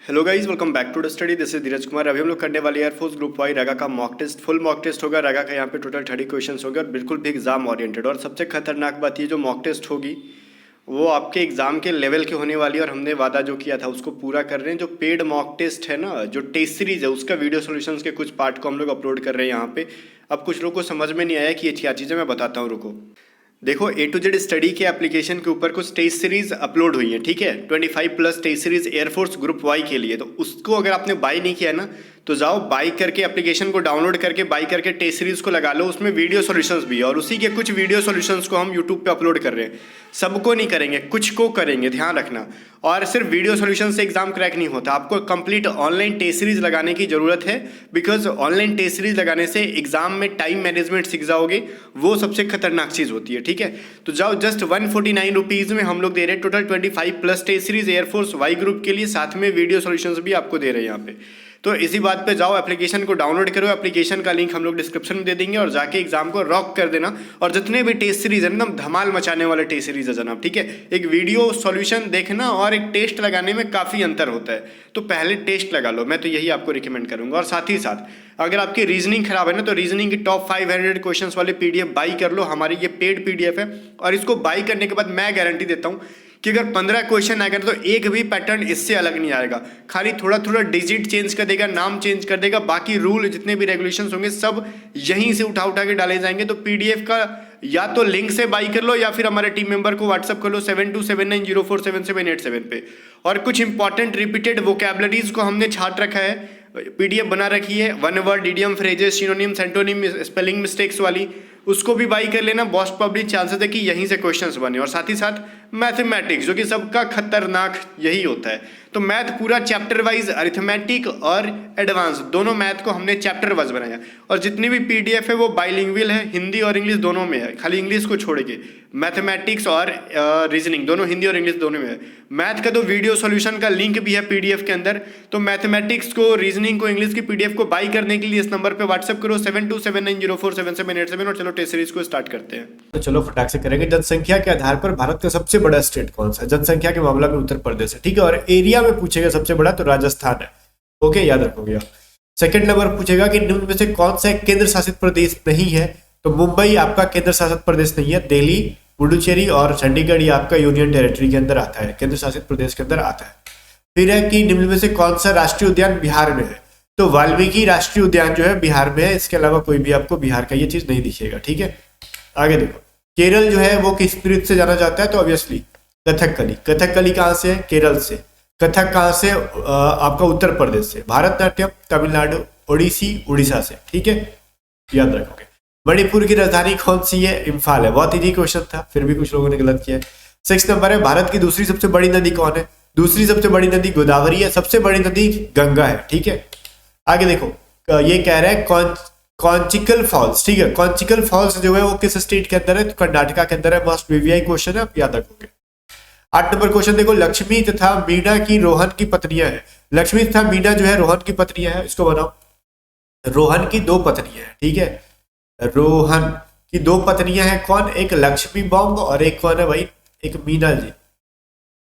Hello guys, welcome back to the study. This is Dheeraj Kumar. अभी हम लोग करने वाले एयरफोर्स ग्रुप वाई रगा का mock test. Full mock test होगा। रगा का यहाँ पे टोटल 30 क्वेश्चंस होंगे और बिल्कुल भी एग्जाम ओरिएंटेड। और सबसे खतरनाक बात ये जो मॉक टेस्ट होगी वो आपके एग्जाम के लेवल की होने वाली है और हमने वादा जो किया था उसको पूरा कर रहे हैं। जो पेड मॉक टेस्ट है ना, जो टेस्ट सीरीज है, उसका वीडियो सोल्यूशंस के कुछ पार्ट को हम लोग अपलोड कर रहे हैं यहाँ पे। अब कुछ लोगों को समझ में नहीं आया कि ये क्या चीज़ है, मैं बताता हूँ, रुको। देखो, ए टू जेड स्टडी के एप्लीकेशन के ऊपर कुछ टेस्ट सीरीज अपलोड हुई है, ठीक है। 25+ test series air force group Y के लिए। तो उसको अगर आपने बाई नहीं किया ना तो जाओ बाई करके एप्लीकेशन को डाउनलोड करके बाई करके टेस्ट सीरीज को लगा लो। उसमें वीडियो सॉल्यूशंस भी है और उसी के कुछ वीडियो सॉल्यूशंस को हम यूट्यूब पे अपलोड कर रहे हैं। सबको नहीं करेंगे, कुछ को करेंगे, ध्यान रखना। और सिर्फ वीडियो सॉल्यूशन से एग्जाम क्रैक नहीं होता, आपको कंप्लीट ऑनलाइन टेस्ट सीरीज लगाने की जरूरत है। बिकॉज ऑनलाइन टेस्ट सीरीज लगाने से एग्जाम में टाइम मैनेजमेंट सीख जाओगे, वो सबसे खतरनाक चीज़ होती है, ठीक है। तो जाओ, जस्ट 149 रुपीज़ में हम लोग दे रहे हैं total 25+ test series air force Y group के लिए, साथ में वीडियो सॉल्यूशंस भी आपको दे रहे हैं यहाँ पे। तो इसी बात पे जाओ, एप्लीकेशन को डाउनलोड करो। एप्लीकेशन का लिंक हम लोग डिस्क्रिप्शन में दे देंगे और जाके एग्जाम को रॉक कर देना। और जितने भी टेस्ट सीरीज है एकदम धमाल मचाने वाले टेस्ट सीरीज है जनाब, ठीक है। एक वीडियो सॉल्यूशन देखना और एक टेस्ट लगाने में काफ़ी अंतर होता है, तो पहले टेस्ट लगा लो, मैं तो यही आपको रिकमेंड करूंगा। और साथ ही साथ अगर आपकी रीजनिंग खराब है ना, तो रीजनिंग की टॉप 500 क्वेश्चंस वाले पीडीएफ बाई कर लो। हमारी ये पेड पीडीएफ है और इसको बाई करने के बाद मैं गारंटी देता हूँ कि अगर 15 क्वेश्चन आएगा तो एक भी पैटर्न इससे अलग नहीं आएगा। खाली थोड़ा थोड़ा डिजिट चेंज कर देगा, नाम चेंज कर देगा, बाकी रूल जितने भी रेगुलेशंस होंगे सब यहीं से उठा उठा के डाले जाएंगे। तो पीडीएफ का या तो लिंक से बाई कर लो या फिर हमारे टीम मेंबर को व्हाट्सअप कर लो 7279047787 पे। और कुछ इंपॉर्टेंट रिपीटेड वोकैबुलरीज को हमने छाट रखा है, पीडीएफ बना रखी है, one word, idiom, phrases, synonym, antonym, spelling mistakes वाली, उसको भी बाई कर लेना। बहुत पब्लिक चांसेस है कि यहीं से क्वेश्चंस बने। और साथ ही साथ मैथमेटिक्स, जो कि सबका खतरनाक यही होता है। तो मैथ पूरा चैप्टर वाइज, अरिथमेटिक और एडवांस दोनों मैथ को हमने चैप्टर वाइज बनाया। और जितनी भी पीडीएफ है वो बाइलिंगुअल है, हिंदी और इंग्लिश दोनों में है, खाली इंग्लिश को छोड़ के। मैथमेटिक्स और रीजनिंग दोनों हिंदी और इंग्लिश दोनों में है। मैथ का तो वीडियो सॉल्यूशन का लिंक भी है पीडीएफ के अंदर। तो मैथमेटिक्स को, रीजनिंग को, इंग्लिश की पीडीएफ को बाई करने के लिए इस नंबर पे व्हाट्सएप करो 7279047787 और चलो टेस्ट सीरीज को स्टार्ट करते हैं। तो चलो फटाक से करेंगे। जनसंख्या के आधार पर भारत का सबसे बड़ा स्टेट कौन सा है? जनसंख्या के मामला में उत्तर प्रदेश है, ठीक है। और एरिया में पूछेगा सबसे बड़ा तो राजस्थान है, ओके, याद रखोगे आप। सेकंड नंबर पूछेगा कि निम्न में से कौन सा केंद्र शासित प्रदेश नहीं है? तो मुंबई आपका केंद्र शासित प्रदेश नहीं है। दिल्ली, पुडुचेरी और चंडीगढ़ ये आपका यूनियन टेरिटरी के अंदर आता है, केंद्र शासित प्रदेश के अंदर आता है। फिर है कि निम्न में से कौन सा राष्ट्रीय उद्यान बिहार में है? तो वाल्मीकि राष्ट्रीय उद्यान जो है बिहार में है। इसके अलावा कोई भी आपको बिहार का ये चीज नहीं दिखेगा, ठीक है। आगे देखो, केरल जो है वो किस नृत्य से जाना जाता है? तो ऑब्वियसली कथकली। कथकली कहाँ से है? केरल से। कथक कहाँ से? आपका उत्तर प्रदेश से। भारतनाट्यम तमिलनाडु, ओडिसी उड़ीसा से, ठीक है, याद रखोगे। मणिपुर की राजधानी कौन सी है? इम्फाल है। बहुत इजी क्वेश्चन था, फिर भी कुछ लोगों ने गलत किया है। 6 नंबर है, भारत की दूसरी सबसे बड़ी नदी कौन है? दूसरी सबसे बड़ी नदी गोदावरी है, सबसे बड़ी नदी गंगा है, ठीक है। आगे देखो, ये कह रहा है कॉन्चिकल फॉल्स, ठीक है। कॉन्चिकल फॉल्स जो है वो किस स्टेट के अंदर है? तो कर्नाटका के अंदर है। मस्ट वीवीआई क्वेश्चन है, आप याद रखोगे। 8 नंबर क्वेश्चन देखो, लक्ष्मी तथा मीना की रोहन की पत्नियां हैं। लक्ष्मी तथा मीना जो है रोहन की पत्नियां हैं, इसको बनाओ। रोहन की 2 पत्नियां हैं, ठीक है। रोहन की 2 पत्नियां हैं, कौन? एक लक्ष्मी बॉम्ब और एक कौन है भाई? एक मीना जी,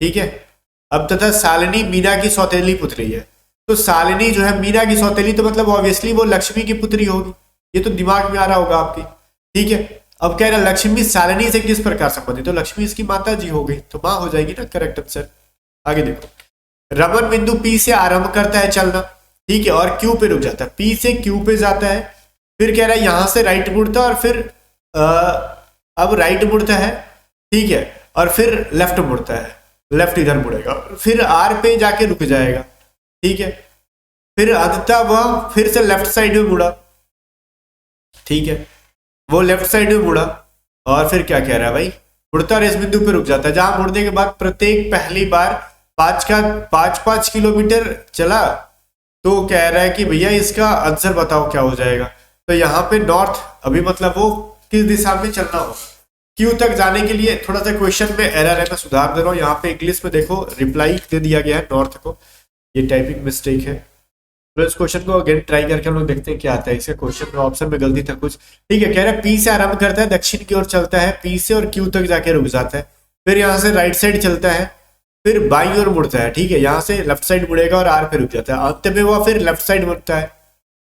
ठीक है। अब तथा शालिनी मीना की सौतेली पुत्री है। तो शालिनी जो है मीना की सौतेली, तो मतलब ऑब्वियसली वो लक्ष्मी की पुत्री होगी, ये तो दिमाग में आ रहा होगा आपकी, ठीक है। अब कह रहा है लक्ष्मी शालिनी से किस प्रकार संबंधित? तो लक्ष्मी इसकी माता जी हो गई, तो मां हो जाएगी ना, करेक्ट आंसर। आगे देखो, रमन बिंदु पी से आरंभ करता है चलना, ठीक है, और क्यू पे रुक जाता है। पी से क्यू पे जाता है, फिर कह रहा है यहां से राइट मुड़ता है और फिर अब राइट मुड़ता है, ठीक है, और फिर लेफ्ट मुड़ता है, लेफ्ट इधर मुड़ेगा, फिर आर पे जाके रुक जाएगा, ठीक है। फिर अंततः वह फिर से लेफ्ट साइड में मुड़ा, ठीक है, वो लेफ्ट साइड में मुड़ा और फिर क्या कह रहा है भाई? मुड़ता और इस बिंदु पे रुक जाता है, जहां मुड़ने के बाद प्रत्येक पहली बार 5 किलोमीटर चला। तो कह रहा है कि भैया इसका आंसर बताओ क्या हो जाएगा? तो यहाँ पे नॉर्थ, अभी मतलब वो किस दिशा में चलना हो। क्यू तक जाने के लिए थोड़ा सा क्वेश्चन में एरर है, मैं सुधार दे रहा हूँ। यहाँ पे इंग्लिश में देखो रिप्लाई दे दिया गया है नॉर्थ को, ये टाइपिंग मिस्टेक है। तो इस क्वेश्चन को अगेन ट्राई करके हम लोग देखते हैं क्या आता है। इसके क्वेश्चन में ऑप्शन में गलती था कुछ, ठीक है। कह रहा है पी से आरंभ करता है, दक्षिण की ओर चलता है, पी से और क्यू तक जाके रुक जाता है, फिर यहाँ से राइट साइड चलता है, फिर बाईं ओर मुड़ता है, ठीक है, यहाँ से लेफ्ट साइड मुड़ेगा और आर पे रुक जाता है, अंत में वो फिर लेफ्ट साइड मुड़ता है,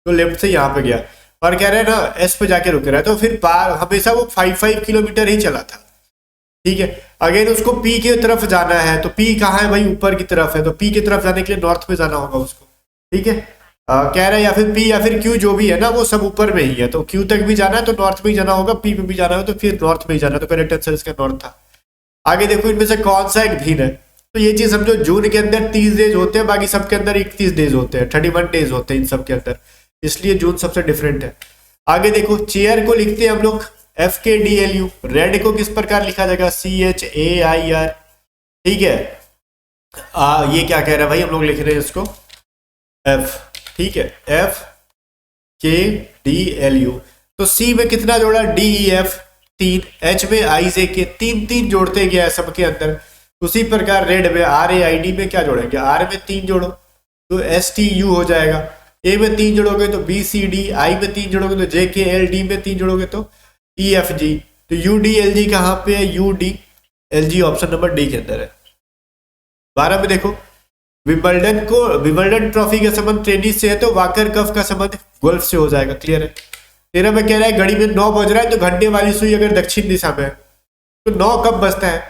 तो लेफ्ट से यहाँ पे गया और कह रहे हैं ना एस पे जाके रुक रहा है, तो फिर पार हमेशा वो 5 किलोमीटर ही चला था, ठीक है। अगेन उसको पी की तरफ जाना है, तो पी कहाँ है भाई, ऊपर की तरफ है, तो पी की तरफ जाने के लिए नॉर्थ में जाना होगा उसको, ठीक है। कह रहा है या फिर पी या फिर क्यू जो भी है ना वो सब ऊपर में ही है, तो क्यू तक भी जाना है तो नॉर्थ में ही जाना होगा, पी पे भी जाना है तो फिर नॉर्थ में ही जाना है, तो करेक्ट आंसर इसका नॉर्थ था। आगे देखो इनमें से कौन सा एक दिन है, तो ये चीज समझो, जून के अंदर 30 डेज होते हैं, बाकी सबके अंदर 31 डेज होते हैं, 31 डेज होते हैं इन सब के अंदर, इसलिए जून सबसे डिफरेंट है। आगे देखो चेयर को लिखते हैं हम लोग FKDLU, रेड को किस प्रकार लिखा जाएगा CHAIR, ठीक है। ये क्या कह रहा है भाई, हम लोग लिख रहे हैं इसको F, ठीक है, FKDLU। तो C में कितना जोड़ा DEF 3, H में IJK 3 जोड़ते गया है सबके अंदर, उसी प्रकार रेड में RAID में क्या जोड़ेंगे, R में 3 जोड़ो तो STU हो जाएगा, A में 3 जोड़ोगे तो BCD, I में 3 जोड़ोगे तो JKL, D में 3 जोड़ोगे तो EFG, तो UDLG कहाँ पे है, UDLG ऑप्शन नंबर डी के अंदर है। 12 में देखो विंबलडन ट्रॉफी का संबंध टेनिस से है, तो वाकर कप का संबंध गोल्फ से हो जाएगा, क्लियर है। 13 में कह रहा है घड़ी में 9 बज रहा है, तो घंटे वाली सुई अगर दक्षिण दिशा में है तो 9 कब बजता है,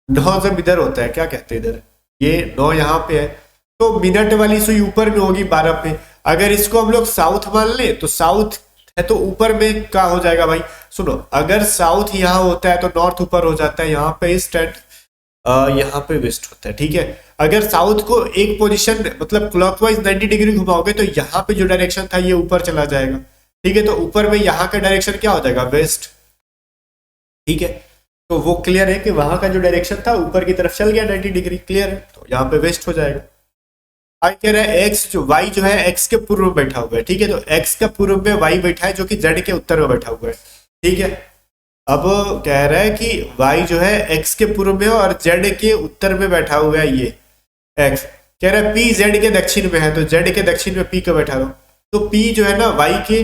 9 जब इधर होता है, क्या कहते हैं इधर, ये 9 यहाँ पे है, तो मिनट वाली सुई ऊपर में होगी 12 पे। अगर इसको हम लोग साउथ मान ले तो साउथ है तो ऊपर में क्या हो जाएगा भाई, सुनो, अगर साउथ यहाँ होता है तो नॉर्थ ऊपर हो जाता है, यहाँ पे ईस्ट एंड यहाँ पे वेस्ट होता है, ठीक है। अगर साउथ को एक पोजीशन मतलब क्लॉकवाइज 90 डिग्री घुमाओगे तो यहाँ पे जो डायरेक्शन था ये ऊपर चला जाएगा, ठीक है, तो ऊपर में यहाँ का डायरेक्शन क्या हो जाएगा, वेस्ट, ठीक है। तो वो क्लियर है कि वहां का जो डायरेक्शन था ऊपर की तरफ चल गया 90 डिग्री, क्लियर है, तो यहाँ पे वेस्ट हो जाएगा। आगे कह रहा है एक्स जो वाई जो है एक्स के पूर्व में बैठा हुआ है, ठीक है, तो एक्स का पूर्व में वाई बैठा है जो कि जेड के उत्तर में बैठा हुआ है, ठीक है। अब कह रहा है कि वाई जो है एक्स के पूर्व में और जेड के उत्तर में बैठा हुआ है, ये एक्स कह रहा है पी जेड के दक्षिण में है, तो जेड के दक्षिण में पी का बैठा हुआ, तो पी जो है ना वाई के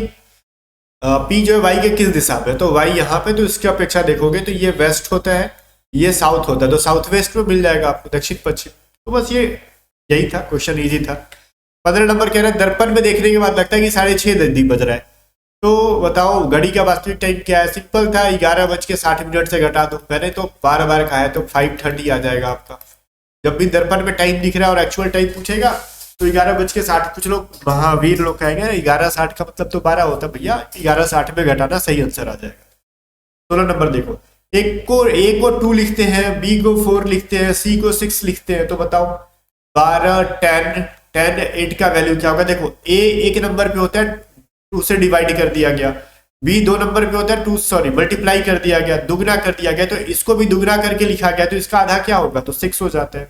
पी जो है वाई के किस दिशा में, तो वाई यहाँ पे, तो इसकी अपेक्षा देखोगे तो ये वेस्ट होता है, ये साउथ होता है, तो साउथ वेस्ट में मिल जाएगा आपको दक्षिण पश्चिम। तो बस ये यही था, क्वेश्चन इजी था। 15 नंबर कह रहा है दर्पण में देखने के बाद लगता है कि 6:30 बज रहा है, तो बताओ घड़ी का वास्तविक टाइम क्या है। सिंपल था, 11:60 से घटा दो, मैंने तो 12 बार कहा है तो 5:30 आ जाएगा आपका। जब भी दर्पण में टाइम दिख रहा है और एक्चुअल टाइम पूछेगा तो 11:60, कुछ लोग महावीर लोग कहेंगे 11:60 का मतलब तो 12 होता है भैया, 11:60 में घटाना सही आंसर आ जाएगा। 16 नंबर देखो, ए को 2 लिखते हैं, बी को 4 लिखते हैं, सी को 6 लिखते हैं, तो बताओ 12, 10, 8 का वैल्यू क्या होगा। देखो ए 1 नंबर पे होता है 2 से डिवाइड कर दिया गया, बी 2 नंबर पे होता है 2 सॉरी मल्टीप्लाई कर दिया गया, दुगना कर दिया गया, तो इसको भी दुगना करके लिखा गया, तो इसका आधा क्या होगा, तो 6 हो जाता है,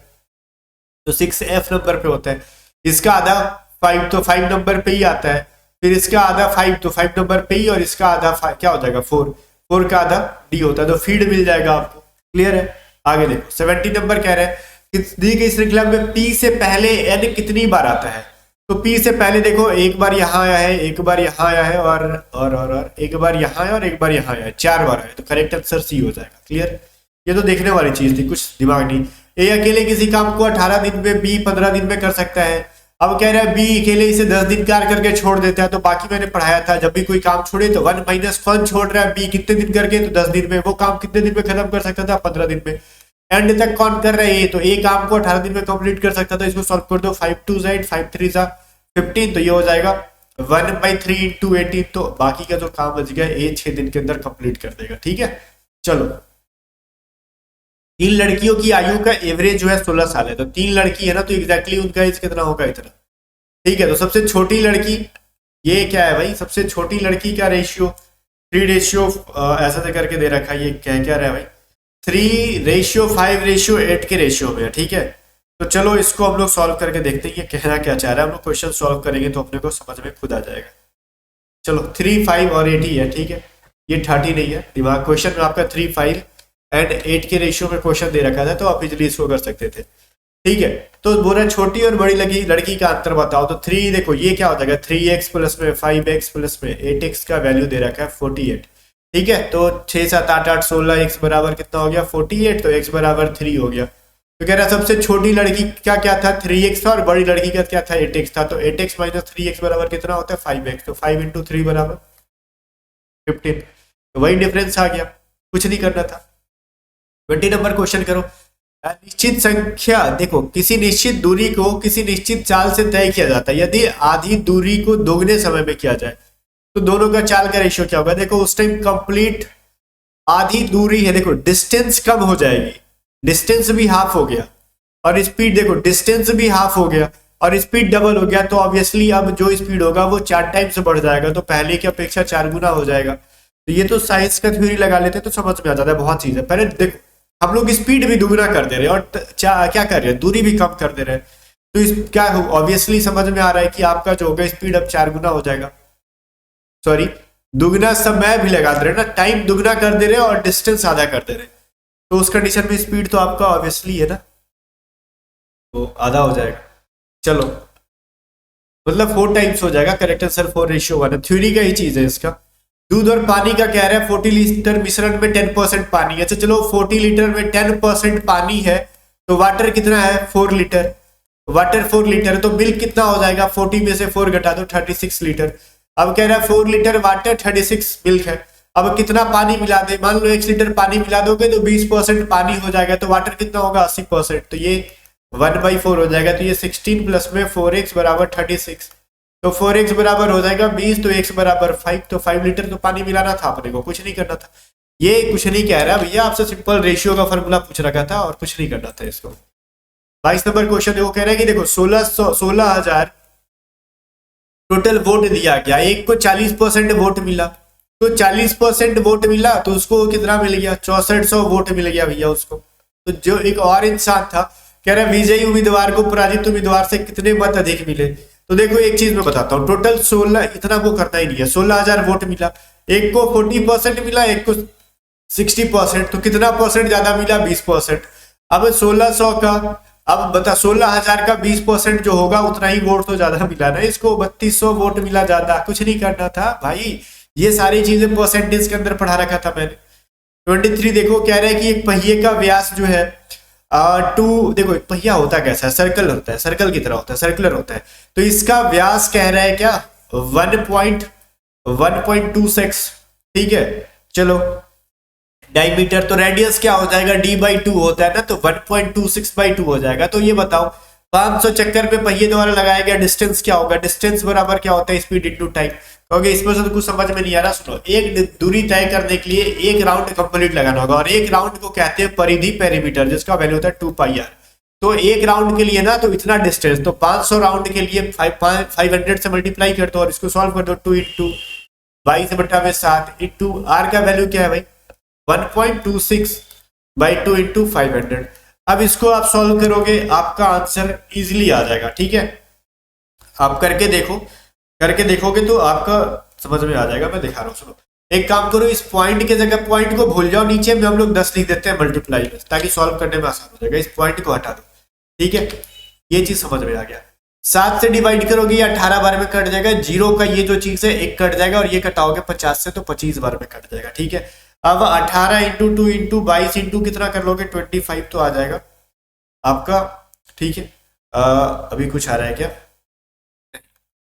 तो 6 एफ नंबर पे होता है। इसका आधा 5, तो 5 नंबर पे ही आता है, फिर इसका आधा 5, तो 5 नंबर पे ही, और इसका आधा क्या हो जाएगा 4 का आधा डी होता है, तो फीड मिल जाएगा आपको, क्लियर है। आगे देखो 17 नंबर कह रहे हैं दी गई श्रृंखला में पी से पहले एन कितनी बार आता है, तो पी से पहले देखो एक बार यहाँ आया है, एक बार यहाँ आया है, और एक बार यहाँ आया और एक बार यहाँ आया है, 4 बार आया, तो करेक्ट आंसर सी हो जाएगा, क्लियर। ये तो देखने वाली चीज थी, कुछ दिमाग नहीं। ए अकेले किसी काम को 18 दिन में, बी 15 दिन में कर सकता है। अब कह रहा है बी अकेले इसे 10 दिन कार्य करके छोड़ देता है, तो बाकी मैंने पढ़ाया था जब भी कोई काम छोड़े तो 1 - 1 छोड़ रहा है, बी कितने दिन करके, तो 10 दिन में, वो काम कितने दिन में खत्म कर सकता था, 15 दिन में। एंड तक कौन कर रहा है ये, तो ए काम को 18 दिन में कंप्लीट कर सकता था, इसको सॉल्व कर दो, 5 2 8 5 3 15, तो ये हो जाएगा 1/3 × 18, तो बाकी का जो काम बच गया ये 6 दिन के अंदर कंप्लीट कर देगा, ठीक है। चलो 3 लड़कियों की आयु का एवरेज जो है 16 साल है, तो 3 लड़की है ना, तो एग्जैक्टली उनका एज कितना होगा, इतना, ठीक है। तो सबसे छोटी लड़की ये क्या है भाई, सबसे छोटी लड़की का रेशियो 3 ऐसा से करके दे रखा है, ये क्या रहा है भाई 3:5:8 के रेशियो में, ठीक है। तो चलो इसको हम लोग सॉल्व करके देखते हैं ये कहना क्या चाह रहा है, हम लोग क्वेश्चन सॉल्व करेंगे तो अपने को समझ में खुद आ जाएगा। चलो 3, 5 और 8 ही है, ठीक है, ये 30 नहीं है, दिमाग क्वेश्चन में आपका 3, 5 एंड 8 के रेशियो में क्वेश्चन दे रखा था, तो आप इजिली इसको कर सकते थे, ठीक है। तो बोला छोटी और बड़ी लड़की का अंतर बताओ, तो 3 देखो ये क्या हो जाएगा 3x प्लस में 5x प्लस में 8x का वैल्यू दे रखा है 48, ठीक है। तो 6 7 8 8 16 x बराबर कितना हो गया 48, तो x बराबर 3 हो गया। तो कह रहा है सबसे छोटी लड़की का क्या था 3x था और बड़ी लड़की का क्या था 8x था। तो 8x माइनस 3x बराबर कितना होता है 5x। तो 5 इंटू 3 बराबर 15। तो वही डिफरेंस आ गया, कुछ नहीं करना था। 20 नंबर क्वेश्चन करो। निश्चित संख्या, देखो किसी निश्चित दूरी को किसी निश्चित चाल से तय किया जाता है। यदि आधी दूरी को दोगुने समय में किया जाए तो दोनों का चाल का रेशियो क्या होगा। देखो उस टाइम कंप्लीट आधी दूरी है, देखो डिस्टेंस कम हो जाएगी, डिस्टेंस भी हाफ हो गया और स्पीड, देखो डिस्टेंस भी हाफ हो गया और स्पीड डबल हो गया। तो ऑब्वियसली अब जो स्पीड होगा वो 4 टाइम से बढ़ जाएगा, तो पहले की अपेक्षा 4 गुना हो जाएगा। तो ये तो साइंस का थ्योरी लगा लेते तो समझ में आ जाता है, बहुत चीज है। पहले देखो हम लोग स्पीड भी दुगना कर दे रहे हैं और क्या कर रहे हैं, दूरी भी कम कर दे रहे हैं। तो क्या ऑब्वियसली समझ में आ रहा है कि आपका जो होगा स्पीड अब 4 गुना हो जाएगा, सॉरी दुगना समय भी लगा दे रहे हैं ना, टाइम दुगना कर दे रहे हैं और डिस्टेंस आधा कर दे रहे हैं। तो उस कंडीशन में स्पीड तो आपका ऑब्वियसली है ना, तो आधा हो जाएगा। चलो मतलब 4 टाइम्स हो जाएगा, करेक्ट आंसर 4:1 है। थ्योरी का ही चीज है इसका। दूध और पानी का कह रहा है 40 लीटर मिश्रण में 10% पानी है। अच्छा चलो 40 लीटर में 10% पानी है तो वाटर कितना है 4 लीटर, वाटर 4 लीटर तो मिल्क कितना हो जाएगा, 40 में से 4 घटा दो 36 लीटर। अब कह रहा है 4 लीटर वाटर 36 मिल्क है। अब कितना पानी मिला दे, मान लो 1 लीटर पानी मिला दोगे तो 20% पानी हो जाएगा, तो वाटर कितना होगा 80%। तो ये 1/4 हो जाएगा। तो ये 16 प्लस में 4x बराबर 36, तो 4x बराबर हो जाएगा 20, तो x बराबर 5। तो 5 लीटर तो पानी मिलाना था अपने को, कुछ नहीं करना था। ये कुछ नहीं कह रहा भैया, आपसे सिंपल रेशियो का फॉर्मूला पूछ रखा था और कुछ नहीं करना था इसको। 22 नंबर क्वेश्चन देखो, कह रहा है कि देखो 16,000 टोटल वोट दिया गया, एक को 40% वोट मिला, तो 40% वोट मिला तो उसको कितना मिल गया 6400 वोट मिल गया भैया उसको। तो जो एक और इंसान था कह रहा है विजयी उम्मीदवार को पराजित उम्मीदवार से कितने मत अधिक मिले। तो देखो एक चीज मैं बताता हूँ, टोटल 16 इतना वो करना ही नहीं है, 16,000 वोट मिला, एक को 40% मिला, एक को 60%, तो कितना परसेंट ज्यादा मिला 20%। अब 1600 का, अब बता 16,000 का 20% जो होगा उतना ही वोट तो ज्यादा मिला ना, इसको 3200 वोट मिला ज्यादा, कुछ नहीं करना था भाई। ये सारी चीजें परसेंटेज के अंदर पढ़ा रखा था मैंने। 23 देखो कह रहे हैं कि एक पहिए का व्यास जो है देखो एक पहिया होता कैसा है, सर्कल होता है, सर्कल की तरह होता है, सर्कुलर होता है। तो इसका व्यास कह रहा है क्या 1.26, ठीक है। चलो डायमीटर, तो रेडियस क्या हो जाएगा d/2 होता है ना, तो 1.26/2 हो जाएगा। तो ये बताओ 500 चक्कर पे पहिए द्वारा लगाया गया डिस्टेंस क्या होगा, डिस्टेंस बराबर क्या होता है स्पीड इनटू टाइम। क्योंकि इसमें से तो कुछ समझ में नहीं आ रहा, सुनो एक दूरी तय करने के लिए एक राउंड कंप्लीट लगाना होगा और एक राउंड को कहते हैं परिधि पेरीमीटर, जिसका वैल्यू होता है 2πr। तो एक राउंड के लिए ना तो इतना डिस्टेंस, तो 500 राउंड के लिए 500 से मल्टीप्लाई कर दो और इसको सॉल्व कर दो 2 इंटू 22/7 इंटू r का वैल्यू क्या है भाई 1.26/2 इंटू 500। अब इसको आप सॉल्व करोगे आपका आंसर इजीली आ जाएगा, ठीक है। आप करके देखो, करके देखोगे तो आपका समझ में आ जाएगा। मैं दिखा रहा हूँ, सुनो एक काम करो, इस पॉइंट के जगह पॉइंट को भूल जाओ, नीचे में हम लोग 10 लिख देते हैं मल्टीप्लाई में, ताकि सॉल्व करने में आसान हो जाएगा। इस पॉइंट को हटा दो, ठीक है, ये चीज समझ में आ गया। 7 से डिवाइड करोगे 18 बार में कट जाएगा, 0 का ये जो चीज है 1 कट जाएगा और ये कटाओगे 50 से तो 25 बार में कट जाएगा, ठीक है। अब 18 इंटू 2 इंटू 22 इंटू कितना कर लोगे 25 तो आ जाएगा आपका, ठीक है। अभी कुछ आ रहा है क्या,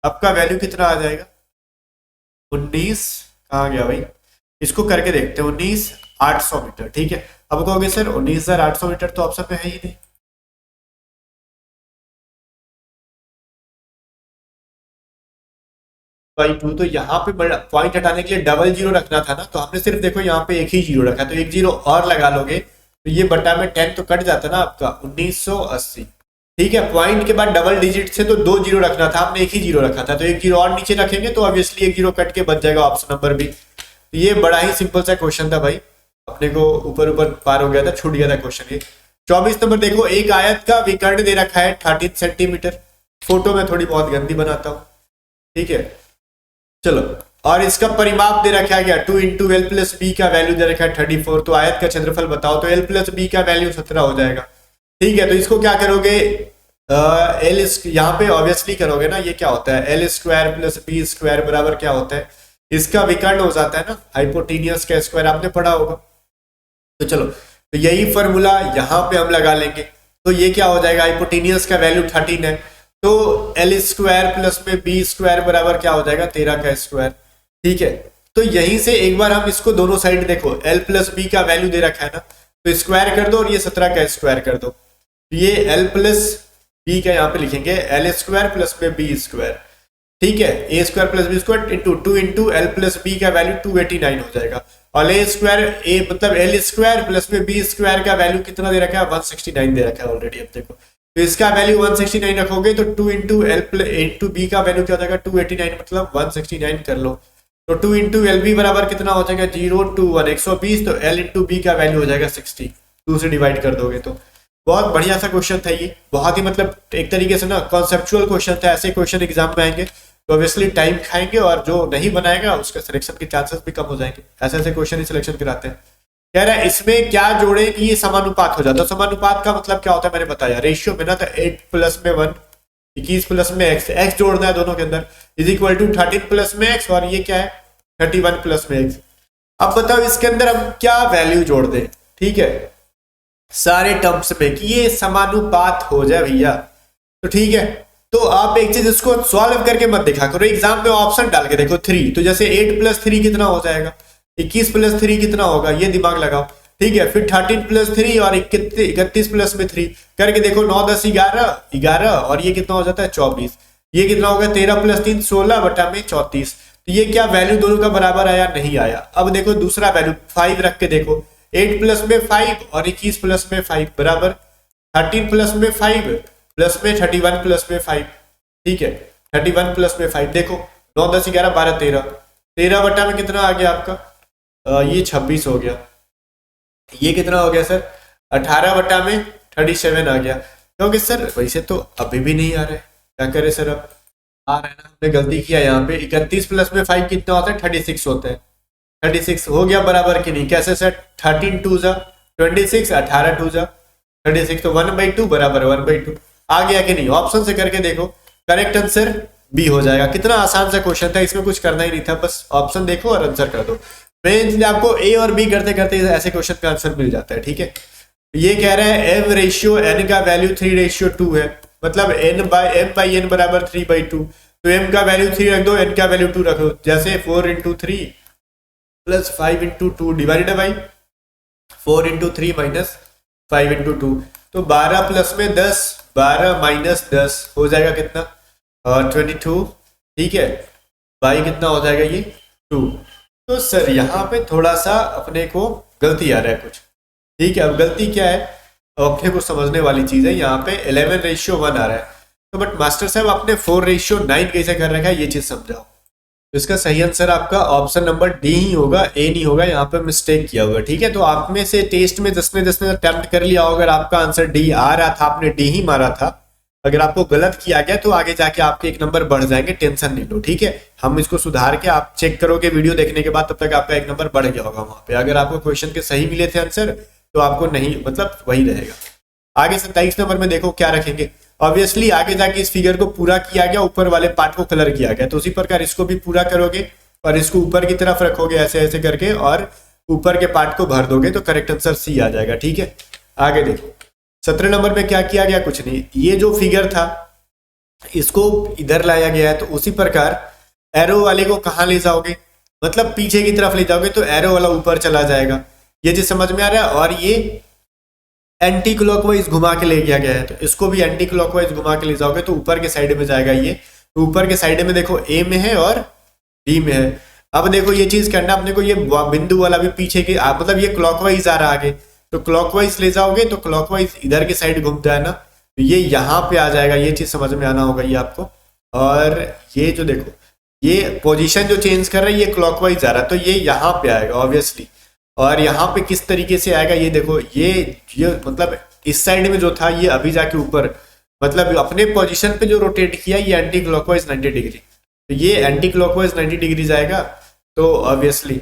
आपका वैल्यू कितना आ जाएगा 19, कहाँ गया भाई, इसको करके देखते हैं 19,800 मीटर, ठीक है। अब कहोगे सर 19,800 मीटर तो ऑप्शन में है ही नहीं। बाई 2, तो यहाँ पे पॉइंट हटाने के लिए डबल जीरो रखना था ना, तो हमने सिर्फ देखो यहाँ पे एक ही जीरो रखा, तो एक जीरो और लगा लोगे तो ये बटा में 10 तो कट जाता ना आपका 1980, ठीक है। पॉइंट के बाद डबल डिजिट से तो 2 जीरो रखना था, हमने एक ही जीरो रखा था, तो एक जीरो और नीचे रखेंगे तो ऑब्वियसली एक जीरो कट के बच जाएगा ऑप्शन नंबर बी। तो ये बड़ा ही सिंपल सा क्वेश्चन था भाई, अपने को ऊपर ऊपर पार हो गया था, छूट गया था क्वेश्चन ये। 24 नंबर देखो, एक आयत का विकर्ण दे रखा है 13 सेंटीमीटर, फोटो में थोड़ी बहुत गंदी बनाता हूँ, ठीक है। चलो, और इसका परिमाप दे रखा है क्या 2 इंटू एल प्लस बी का वैल्यू दे रखा है 34, तो आयत का क्षेत्रफल बताओ, तो एल प्लस बी का वैल्यू 17 हो जाएगा, ठीक है। तो इसको क्या करोगे एल यहाँ पे ऑब्वियसली करोगे ना, ये क्या होता है L square plus B square बराबर क्या होता है, इसका विकर्ण हो जाता है ना हाइपोटेनियस का स्क्वायर, आपने पढ़ा होगा। तो चलो, तो यही फॉर्मूला यहाँ पे हम लगा लेंगे, तो ये क्या हो जाएगा, हाइपोटेनियस का वैल्यू 13 है, तो एल स्क्वायर प्लस में बी स्क्वायर बराबर क्या हो जाएगा 13 का स्क्वायर। ठीक है, तो यहीं से एक बार हम इसको दोनों साइड देखो, एल प्लस बी का वैल्यू दे रखा है ना, तो स्क्वायर कर दो और ये 17 का स्क्वायर कर दो, ये एल प्लस बी का यहाँ पे लिखेंगे एल स्क्वायर प्लस में बी स्क्वायर। ठीक है, A square plus B square into 2 into L plus B का वैल्यू 289 हो जाएगा, और ए स्क्वायर ए मतलब एल स्क्वायर प्लस में बी स्क्वायर का वैल्यू कितना दे रखा है 169 दे रखा है ऑलरेडी। अब देखो तो इसका वैल्यू 169 रखोगे तो 2 इंटू एल इंटू बी का वैल्यू क्या हो जाएगा 289 मतलब 169 कर लो, तो 2 इंटू एल बी बराबर कितना हो जाएगा 0 2 1 120, तो एल इंटू बी का वैल्यू हो जाएगा 60, 2 से डिवाइड कर दोगे तो। बहुत बढ़िया सा क्वेश्चन था ये, बहुत ही मतलब एक तरीके से ना कॉन्सेप्चुअल क्वेश्चन था, ऐसे क्वेश्चन एग्जाम में आएंगे तो ऑब्वियसली टाइम खाएंगे और जो नहीं बनाएगा उसका सिलेक्शन के चांसेस भी कम हो जाएंगे, ऐसे ऐसे क्वेश्चन ही सिलेक्शन कराते हैं। कह रहा है इसमें क्या जोड़े कि ये समानुपात हो जाता है, समानुपात का मतलब क्या होता है मैंने बताया, रेशियो में ना तो 8 प्लस में 1 21 प्लस में x जोड़ना है दोनों के अंदर इज इक्वल टू 13 प्लस में x, और ये क्या है 31 प्लस में x। अब बताओ इसके अंदर हम क्या वैल्यू जोड़ दें, ठीक है सारे टर्म्स में कि ये समानुपात हो जाए भैया, तो ठीक है। तो आप एक चीज इसको सॉल्व करके मत देखा करो, एग्जाम में ऑप्शन डाल के देखो 3, तो जैसे 8 प्लस 3 कितना हो जाएगा 21 प्लस 3 कितना होगा, ये दिमाग लगाओ। ठीक है, फिर 13 प्लस 3 और 31 प्लस में 3 करके देखो, 9 10 11 और ये कितना हो जाता है 24, ये कितना होगा 13 प्लस 3 16 बटा में 34। तो ये क्या वैल्यू दोनों का बराबर आया नहीं आया। अब देखो दूसरा वैल्यू 5 रख के देखो, 8 प्लस में 5 और 21 प्लस में 5 बराबर 13 प्लस में 5 प्लस में 31 प्लस में 5। ठीक है 31 प्लस में 5 देखो 9 10 11 12 13 बटा में कितना आ गया आपका ये 26 हो गया, ये कितना हो गया सर 18 बटा में 37 आ गया। क्योंकि सर वैसे तो अभी भी नहीं आ रहा है, क्या करे सर अब आ रहा है ना, हमने गलती किया यहाँ पे। 31 प्लस में 5 कितना होता है 36 होता है, 36 हो गया बराबर कि नहीं, कैसे सर 13 2 जा 26 18 2 जा 36, तो 1/2 बराबर 1/2 आ गया कि नहीं। ऑप्शन से करके देखो, करेक्ट आंसर बी हो जाएगा। कितना आसान सा क्वेश्चन था, इसमें कुछ करना ही नहीं था, बस ऑप्शन देखो और आंसर कर दो। मैं आपको ए और बी करते करते ऐसे क्वेश्चन का आंसर मिल जाता है। ठीक है, ये कह रहा है एम रेशियो एन का वैल्यू 3:2 है, मतलब एम बाई एन बराबर 3/2, तो एम का वैल्यू 3 रख दो, एन का वैल्यू 2 रखो, जैसे 4 × 3 प्लस 5 × 2 डिवाइडेड बाई 4 × 3 माइनस 5 × 2, तो 12 प्लस में 10 12 माइनस 10 हो जाएगा कितना 22। ठीक है, बाई कितना हो जाएगा ये 2। तो सर यहाँ पे थोड़ा सा अपने को गलती आ रहा है कुछ। ठीक है, अब गलती क्या है अपने को समझने वाली चीज है, यहाँ पे 11:1 आ रहा है, तो बट मास्टर साहब आपने 4:9 कैसे कर रखा है ये चीज समझाओ। तो इसका सही आंसर आपका ऑप्शन नंबर डी ही होगा, ए नहीं होगा, यहाँ पे मिस्टेक किया होगा। ठीक है, तो आप में से टेस्ट में 10 में 10 अटेम्प्ट कर लिया होगा, अगर आपका आंसर डी आ रहा था आपने डी ही मारा था, अगर आपको गलत किया गया तो आगे जाके आपके 1 नंबर बढ़ जाएंगे, टेंशन नहीं लो। ठीक है, हम इसको सुधार के आप चेक करोगे वीडियो देखने के बाद, तब तक आपका 1 नंबर बढ़ गया होगा वहां पे। अगर आपको क्वेश्चन के सही मिले थे आंसर तो आपको नहीं मतलब वही रहेगा। आगे 27 नंबर में देखो क्या रखेंगे। ऑब्वियसली आगे जाके इस फिगर को पूरा किया गया, ऊपर वाले पार्ट को कलर किया गया, तो उसी प्रकार इसको भी पूरा करोगे और इसको ऊपर की तरफ रखोगे ऐसे ऐसे करके और ऊपर के पार्ट को भर दोगे तो करेक्ट आंसर सी आ जाएगा। ठीक है, आगे देखो 17 नंबर में क्या किया गया, कुछ नहीं, ये जो फिगर था इसको इधर लाया गया है, तो उसी प्रकार एरो वाले को कहाँ ले जाओगे, मतलब पीछे की तरफ ले जाओगे तो एरो वाला ऊपर चला जाएगा, ये चीज समझ में आ रहा है। और ये एंटी क्लॉकवाइज घुमा के ले गया गया है, तो इसको भी एंटी क्लॉकवाइज घुमा के ले जाओगे तो ऊपर के साइड में जाएगा ये, तो ऊपर के साइड में देखो ए में है और डी में है। अब देखो ये चीज करना अपने को, ये बिंदु वाला भी पीछे के मतलब ये क्लॉकवाइज आ रहा आगे, तो क्लॉकवाइज ले जाओगे तो क्लॉकवाइज इधर के साइड घूमता है ना, तो ये यहाँ पे आ जाएगा, ये चीज समझ में आना होगा ये आपको। और ये जो देखो ये पोजीशन जो चेंज कर रहा है ये क्लॉकवाइज आ रहा है, तो ये यहाँ पे आएगा ऑब्वियसली। और यहाँ पे किस तरीके से आएगा ये देखो, ये मतलब इस साइड में जो था ये अभी जाके ऊपर मतलब अपने पोजीशन पे जो रोटेट किया ये एंटी क्लॉकवाइज 90 डिग्री, तो ये एंटी क्लॉकवाइज 90 डिग्री जाएगा, तो ऑब्वियसली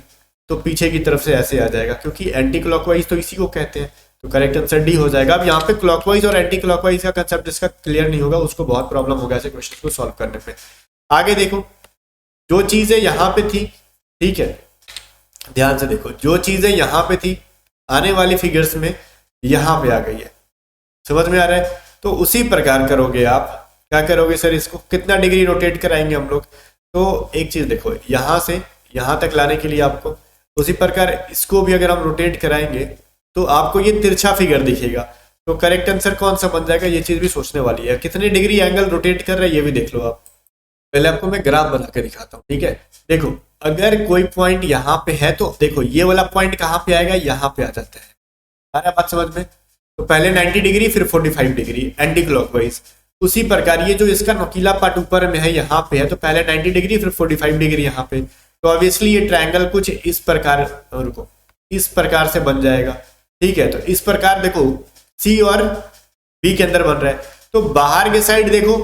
तो पीछे की तरफ से ऐसे आ जाएगा, क्योंकि एंटी क्लॉकवाइज तो इसी को कहते हैं, तो करेक्ट आंसर डी हो जाएगा। अब यहाँ पे क्लॉकवाइज और एंटी क्लॉकवाइज का कंसेप्ट जिसका क्लियर नहीं होगा उसको बहुत प्रॉब्लम होगा ऐसे क्वेश्चन को सॉल्व करने पे। आगे देखो जो चीजें यहाँ पे थी, ठीक है ध्यान से देखो, जो चीजें यहाँ पे थी आने वाली फिगर्स में यहाँ पे आ गई है, समझ में आ रहा है? तो उसी प्रकार करोगे आप। क्या करोगे सर, इसको कितना डिग्री रोटेट कराएंगे हम लोग? तो एक चीज देखो, यहाँ से यहाँ तक लाने के लिए आपको उसी प्रकार इसको भी अगर हम रोटेट कराएंगे तो आपको ये तिरछा फिगर दिखेगा। तो करेक्ट आंसर कौन सा बन जाएगा, ये चीज भी सोचने वाली है। कितने डिग्री एंगल रोटेट कर रहा है ये भी देख लो आप। पहले आपको मैं ग्राफ बना के दिखाता हूँ, ठीक है। देखो अगर कोई पॉइंट यहाँ पे है तो देखो ये वाला पॉइंट कहाँ पे आएगा, यहाँ पे आ जाता है। आ रहा है बात समझ में? तो पहले 90 डिग्री फिर 45 डिग्री एंटी क्लॉकवाइज। उसी प्रकार ये जो इसका नुकीला पार्ट ऊपर में है यहाँ पे है, तो पहले 90 डिग्री फिर 45 डिग्री यहाँ पे। तो ऑब्वियसली ये ट्रायंगल कुछ इस प्रकार, रुको, इस प्रकार से बन जाएगा, ठीक है। तो इस प्रकार देखो सी और बी के अंदर बन रहा है। तो बाहर के साइड देखो,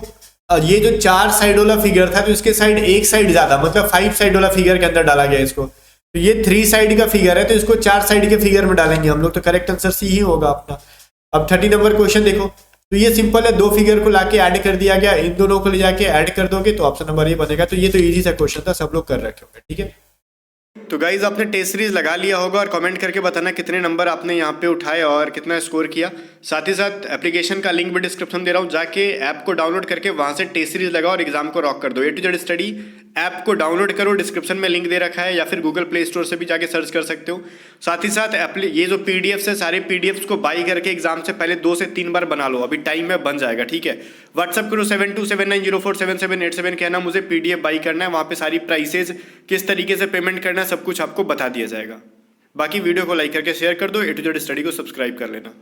ये जो 4 साइड वाला फिगर था तो इसके साइड एक साइड ज्यादा, मतलब 5 साइड वाला फिगर के अंदर डाला गया इसको। तो ये 3 साइड का फिगर है तो इसको 4 साइड के फिगर में डालेंगे हम लोग। तो करेक्ट आंसर सी ही होगा अपना। अब 30 नंबर क्वेश्चन देखो, तो ये सिंपल है, 2 फिगर को लाके ऐड कर दिया गया, इन दोनों को ले जाके ऐड कर दोगे तो ऑप्शन नंबर ये बनेगा। तो ये तो इजी सा क्वेश्चन था, सब लोग कर रखे होंगे, ठीक है। तो गाइज आपने टेस्ट सीरीज लगा लिया होगा और कमेंट करके बताना कितने नंबर आपने यहाँ पे उठाए और कितना स्कोर किया। साथ ही साथ एप्लीकेशन का लिंक भी डिस्क्रिप्शन दे रहा हूँ, जाके ऐप को डाउनलोड करके वहाँ से टेस्ट सीरीज लगाओ और एग्जाम को रॉक कर दो। A to Z study app को डाउनलोड करो, डिस्क्रिप्शन में लिंक दे रखा है, या फिर गूगल प्ले स्टोर से भी जाके सर्च कर सकते हो। साथ ही साथ ये जो पीडीएफ है, सारे पीडीएफ को बाई करके एग्जाम से पहले 2 से 3 बार बना लो, अभी टाइम में बन जाएगा, ठीक है। व्हाट्सअप करो 7279047787, कहना मुझे पीडीएफ बाई करना है, वहाँ पे सारी प्राइसेज, किस तरीके से पेमेंट करना है, सब कुछ आपको बता दिया जाएगा। बाकी वीडियो को लाइक करके शेयर कर दो, A to Z स्टडी को सब्सक्राइब कर लेना।